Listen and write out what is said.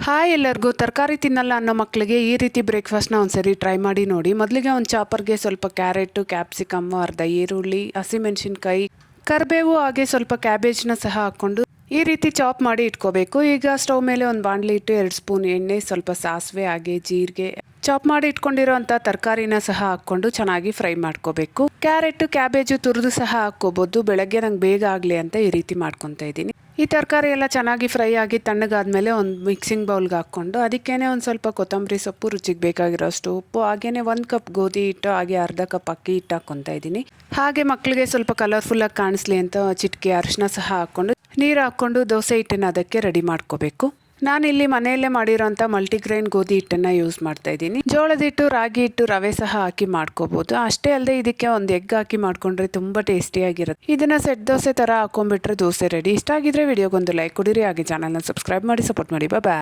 Hi ಎಲ್ಲರಿಗೂ ತರಕಾರಿ ತಿನ್ನಲ್ಲ ಅನ್ನೋ ಮಕ್ಕಳಿಗೆ ಈ ರೀತಿ ಬ್ರೇಕ್ಫಾಸ್ಟ್ನ ಒಂದ್ಸರಿ ಟ್ರೈ ಮಾಡಿ ನೋಡಿ. ಮೊದಲಿಗೆ ಒಂದು ಚಾಪರ್ಗೆ ಸ್ವಲ್ಪ ಕ್ಯಾರೆಟು, ಕ್ಯಾಪ್ಸಿಕಮ್ಮು, ಅರ್ಧ ಈರುಳ್ಳಿ, ಹಸಿಮೆಣಸಿನ್ಕಾಯಿ, ಕರಿಬೇವು ಹಾಗೆ ಸ್ವಲ್ಪ ಕ್ಯಾಬೇಜ್ನ ಸಹ ಹಾಕ್ಕೊಂಡು ಈ ರೀತಿ ಚಾಪ್ ಮಾಡಿ ಇಟ್ಕೋಬೇಕು. ಈಗ ಸ್ಟವ್ ಮೇಲೆ ಒಂದು ಬಾಣಲಿ ಇಟ್ಟು 2 ಸ್ಪೂನ್ ಎಣ್ಣೆ, ಸ್ವಲ್ಪ ಸಾಸಿವೆ ಹಾಗೆ ಜೀರಿಗೆ, ಚಾಪ್ ಮಾಡಿ ಇಟ್ಕೊಂಡಿರೋಂಥ ತರಕಾರಿನ ಸಹ ಹಾಕ್ಕೊಂಡು ಚೆನ್ನಾಗಿ ಫ್ರೈ ಮಾಡ್ಕೋಬೇಕು. ಕ್ಯಾರೆಟ್, ಕ್ಯಾಬೇಜು ತುರಿದು ಸಹ ಹಾಕ್ಕೋಬೋದು. ಬೆಳಗ್ಗೆ ನಂಗೆ ಬೇಗ ಆಗಲಿ ಅಂತ ಈ ರೀತಿ ಮಾಡ್ಕೊತಾ ಇದ್ದೀನಿ. ಈ ತರಕಾರಿ ಎಲ್ಲ ಚೆನ್ನಾಗಿ ಫ್ರೈ ಆಗಿ ತಣ್ಣಗಾದ್ಮೇಲೆ ಒಂದು ಮಿಕ್ಸಿಂಗ್ ಬೌಲ್ಗೆ ಹಾಕ್ಕೊಂಡು ಅದಕ್ಕೇನೆ ಒಂದು ಸ್ವಲ್ಪ ಕೊತ್ತಂಬರಿ ಸೊಪ್ಪು, ರುಚಿಗೆ ಬೇಕಾಗಿರೋಷ್ಟು ಉಪ್ಪು, ಹಾಗೇನೆ 1 ಕಪ್ ಗೋಧಿ ಹಿಟ್ಟು, ಹಾಗೆ ಅರ್ಧ ಕಪ್ ಅಕ್ಕಿ ಹಿಟ್ಟು ಹಾಕ್ಕೊತಾ ಇದ್ದೀನಿ. ಹಾಗೆ ಮಕ್ಕಳಿಗೆ ಸ್ವಲ್ಪ ಕಲರ್ಫುಲ್ಲಾಗಿ ಕಾಣಿಸ್ಲಿ ಅಂತ ಚಿಟಿಕೆ ಅರಿಶಿನ ಸಹ ಹಾಕ್ಕೊಂಡು ನೀರು ಹಾಕ್ಕೊಂಡು ದೋಸೆ ಹಿಟ್ಟನ್ನು ಅದಕ್ಕೆ ರೆಡಿ ಮಾಡ್ಕೋಬೇಕು. ನಾನಿಲ್ಲಿ ಮನೆಯಲ್ಲೇ ಮಾಡಿರೋಂಥ ಮಲ್ಟಿಗ್ರೈನ್ ಗೋಧಿ ಹಿಟ್ಟನ್ನು ಯೂಸ್ ಮಾಡ್ತಾ ಇದ್ದೀನಿ. ಜೋಳದ ಹಿಟ್ಟು, ರಾಗಿ ಹಿಟ್ಟು, ರವೆ ಸಹ ಹಾಕಿ ಮಾಡ್ಕೋಬೋದು. ಅಷ್ಟೇ ಅಲ್ಲದೆ ಇದಕ್ಕೆ ಒಂದು ಎಗ್ ಹಾಕಿ ಮಾಡ್ಕೊಂಡ್ರೆ ತುಂಬ ಟೇಸ್ಟಿಯಾಗಿರುತ್ತೆ. ಇದನ್ನು ಸೆಟ್ ದೋಸೆ ಥರ ಹಾಕೊಂಡ್ಬಿಟ್ರೆ ದೋಸೆ ರೆಡಿ. ಇಷ್ಟ ಆಗಿದ್ರೆ ವಿಡಿಯೋಗೊಂದು ಲೈಕ್ ಕೊಡಿರಿ, ಹಾಗೆ ಚಾನಲ್ನ ಸಬ್ಸ್ಕ್ರೈಬ್ ಮಾಡಿ ಸಪೋರ್ಟ್ ಮಾಡಿ. ಬಾಯ್.